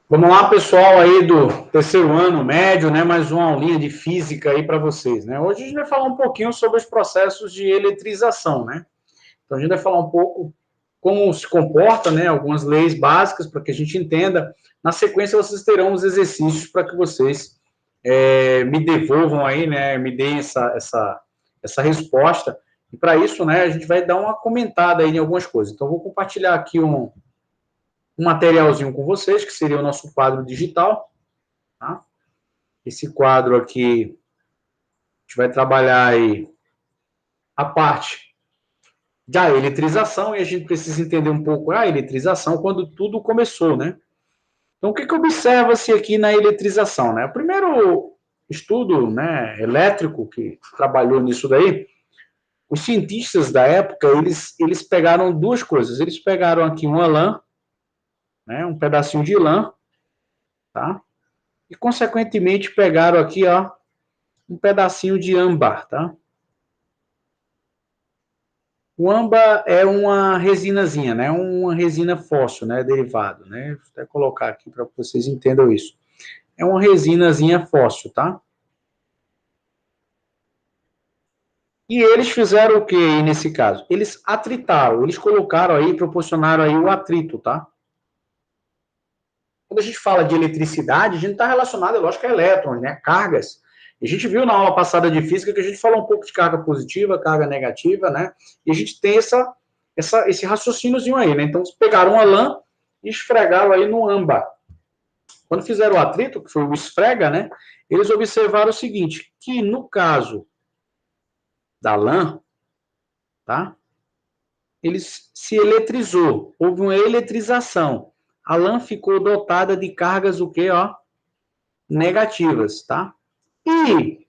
Vamos lá, pessoal aí do terceiro ano médio, né? Mais uma aulinha de física aí para vocês, né? Hoje a gente vai falar um pouquinho sobre os processos de eletrização, né? Então a gente vai falar um pouco como se comporta, né? Algumas leis básicas para que a gente entenda. Na sequência vocês terão os exercícios para que vocês me devolvam aí, né? Me deem essa resposta. E para isso, né? A gente vai dar uma comentada aí em algumas coisas. Então eu vou compartilhar aqui um materialzinho com vocês, que seria o nosso quadro digital. Tá? Esse quadro aqui, a gente vai trabalhar aí a parte da eletrização, e a gente precisa entender um pouco a eletrização quando tudo começou, né? Então, o que observa-se aqui na eletrização, né? O primeiro estudo, né, elétrico que trabalhou nisso daí, os cientistas da época, eles pegaram duas coisas. Eles pegaram aqui uma lã, né, um pedacinho de lã, tá? E, consequentemente, pegaram aqui, ó, um pedacinho de âmbar, tá? O âmbar é uma resinazinha, né? Uma resina fóssil, né? Derivado, né? Vou até colocar aqui para que vocês entendam isso. É uma resinazinha fóssil, tá? E eles fizeram o que aí nesse caso? Eles atritaram, eles colocaram aí, proporcionaram aí o atrito, tá? Quando a gente fala de eletricidade, a gente está relacionado, é lógico, a elétrons, né? Cargas. A gente viu na aula passada de física que a gente falou um pouco de carga positiva, carga negativa, né? E a gente tem esse raciocíniozinho aí, né? Então, eles pegaram uma lã e esfregaram aí no âmbar. Quando fizeram o atrito, que foi o esfrega, né? Eles observaram o seguinte, que no caso da lã, tá? Ele se eletrizou, houve uma eletrização. A lã ficou dotada de cargas o quê, ó? Negativas, tá? E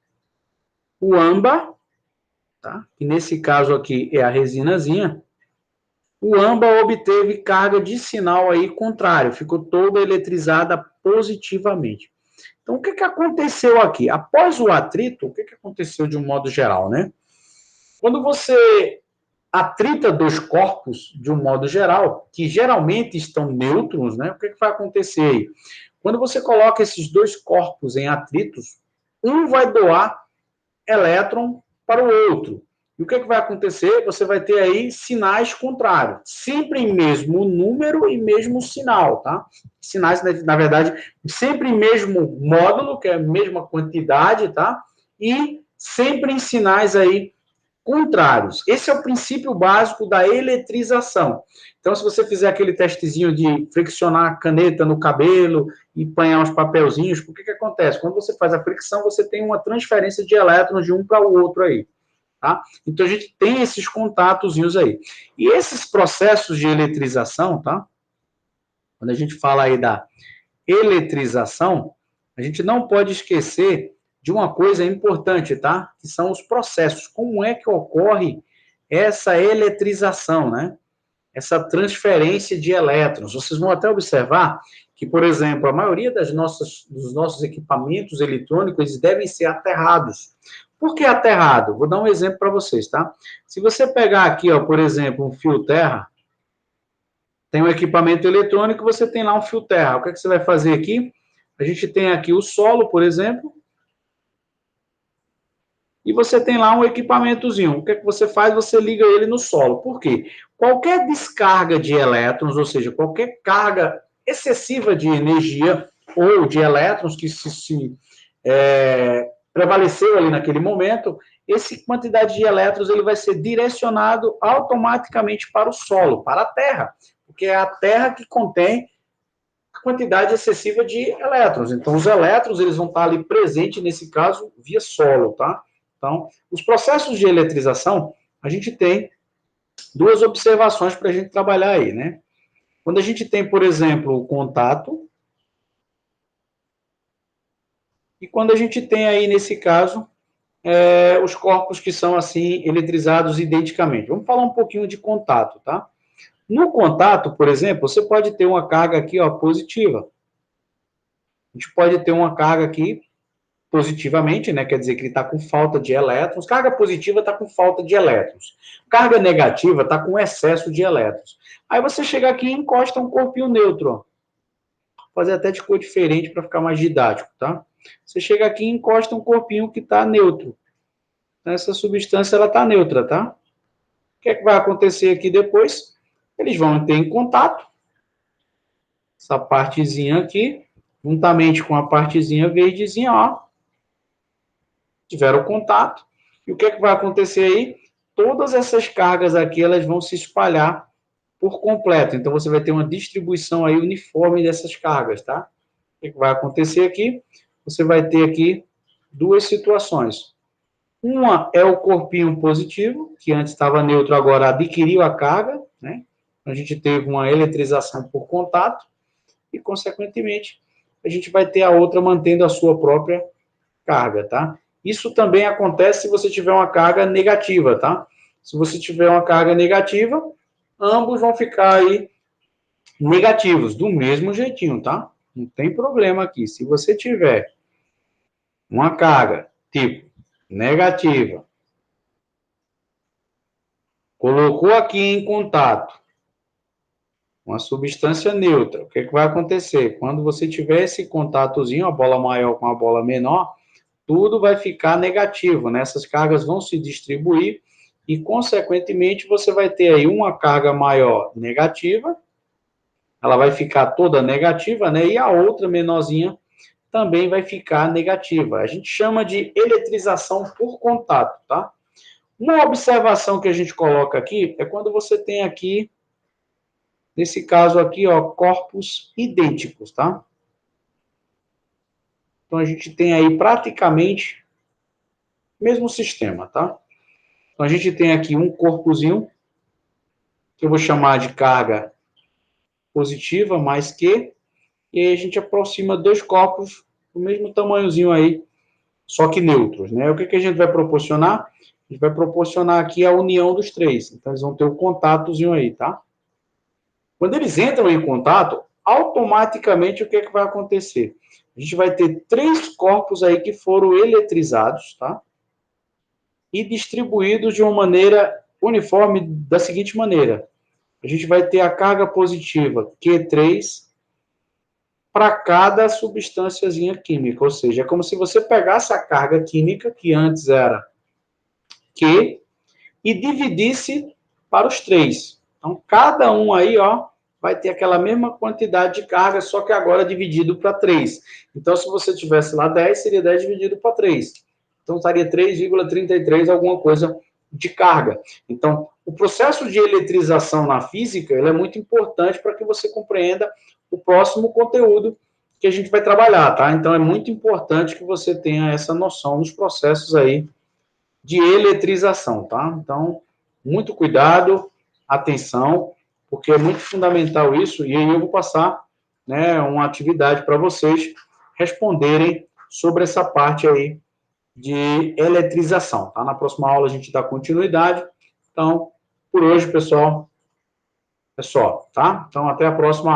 o âmbar, tá? Que nesse caso aqui é a resinazinha, o âmbar obteve carga de sinal aí contrário, ficou toda eletrizada positivamente. Então, o que aconteceu aqui? Após o atrito, o que aconteceu de um modo geral, né? Quando você atrita dois corpos, de um modo geral, que geralmente estão neutros, né? O que vai acontecer aí? Quando você coloca esses dois corpos em atritos, um vai doar elétron para o outro. E o que vai acontecer? Você vai ter aí sinais contrários, sempre em mesmo número e mesmo sinal, tá? Sinais, na verdade, sempre em mesmo módulo, que é a mesma quantidade, tá? E sempre em sinais aí contrários. Esse é o princípio básico da eletrização. Então, se você fizer aquele testezinho de friccionar a caneta no cabelo e apanhar uns papelzinhos, o que acontece? Quando você faz a fricção, você tem uma transferência de elétrons de um para o outro aí. Tá? Então, a gente tem esses contatozinhos aí. E esses processos de eletrização, tá? Quando a gente fala aí da eletrização, a gente não pode esquecer de uma coisa importante, tá? Que são os processos. Como é que ocorre essa eletrização, né? Essa transferência de elétrons. Vocês vão até observar que, por exemplo, a maioria dos nossos equipamentos eletrônicos eles devem ser aterrados. Por que aterrado? Vou dar um exemplo para vocês, tá? Se você pegar aqui, ó, por exemplo, um fio terra, tem um equipamento eletrônico, você tem lá um fio terra. O que você vai fazer aqui? A gente tem aqui o solo, por exemplo, e você tem lá um equipamentozinho. O que você faz? Você liga ele no solo. Por quê? Qualquer descarga de elétrons, ou seja, qualquer carga excessiva de energia ou de elétrons que prevaleceu ali naquele momento, essa quantidade de elétrons ele vai ser direcionado automaticamente para o solo, para a Terra, porque é a Terra que contém quantidade excessiva de elétrons. Então, os elétrons eles vão estar ali presentes, nesse caso, via solo, tá? Então, os processos de eletrização, a gente tem duas observações para a gente trabalhar aí, né? Quando a gente tem, por exemplo, o contato, e quando a gente tem aí, nesse caso, os corpos que são, assim, eletrizados identicamente. Vamos falar um pouquinho de contato, tá? No contato, por exemplo, você pode ter uma carga aqui, ó, positiva. A gente pode ter uma carga aqui positivamente, né? Quer dizer que ele está com falta de elétrons. Carga positiva está com falta de elétrons. Carga negativa está com excesso de elétrons. Aí você chega aqui e encosta um corpinho neutro. fazer até de cor diferente para ficar mais didático, tá? Você chega aqui e encosta um corpinho que está neutro. Essa substância, ela está neutra, tá? O que é que vai acontecer aqui depois? Eles vão ter em contato, essa partezinha aqui, juntamente com a partezinha verdezinha, ó, tiveram contato. E o que é que vai acontecer aí? Todas essas cargas aqui, elas vão se espalhar por completo. Então, você vai ter uma distribuição aí uniforme dessas cargas, tá? O que vai acontecer aqui? Você vai ter aqui duas situações. Uma é o corpinho positivo, que antes estava neutro, agora adquiriu a carga, né? A gente teve uma eletrização por contato e, consequentemente, a gente vai ter a outra mantendo a sua própria carga, tá? Isso também acontece se você tiver uma carga negativa, tá? Se você tiver uma carga negativa, ambos vão ficar aí negativos, do mesmo jeitinho, tá? Não tem problema aqui. Se você tiver uma carga tipo negativa, colocou aqui em contato uma substância neutra, o que, é que vai acontecer? Quando você tiver esse contatozinho, a bola maior com a bola menor, tudo vai ficar negativo, né? Essas cargas vão se distribuir e, consequentemente, você vai ter aí uma carga maior negativa, ela vai ficar toda negativa, né? E a outra menorzinha também vai ficar negativa. A gente chama de eletrização por contato, tá? Uma observação que a gente coloca aqui é quando você tem aqui, nesse caso aqui, ó, corpos idênticos, tá? Então, a gente tem aí praticamente o mesmo sistema, tá? Então, a gente tem aqui um corpozinho, que eu vou chamar de carga positiva, mais Q, e aí a gente aproxima dois corpos do mesmo tamanhozinho aí, só que neutros, né? O que, que a gente vai proporcionar? A gente vai proporcionar aqui a união dos três. Então, eles vão ter um contatozinho aí, tá? Quando eles entram em contato, automaticamente o que, que vai acontecer? A gente vai ter três corpos aí que foram eletrizados, tá? E distribuídos de uma maneira uniforme da seguinte maneira. A gente vai ter a carga positiva Q3 para cada substânciazinha química, ou seja, é como se você pegasse a carga química, que antes era Q, e dividisse para os três. Então, cada um aí, ó, vai ter aquela mesma quantidade de carga, só que agora dividido para 3. Então, se você tivesse lá 10, seria 10 dividido para 3. Então, estaria 3,33 alguma coisa de carga. Então, o processo de eletrização na física, ele é muito importante para que você compreenda o próximo conteúdo que a gente vai trabalhar, tá? Então, é muito importante que você tenha essa noção dos processos aí de eletrização, tá? Então, muito cuidado, atenção, porque é muito fundamental isso, e aí eu vou passar, né, uma atividade para vocês responderem sobre essa parte aí de eletrização, tá? Na próxima aula a gente dá continuidade. Então, por hoje, pessoal, é só, tá? Então, até a próxima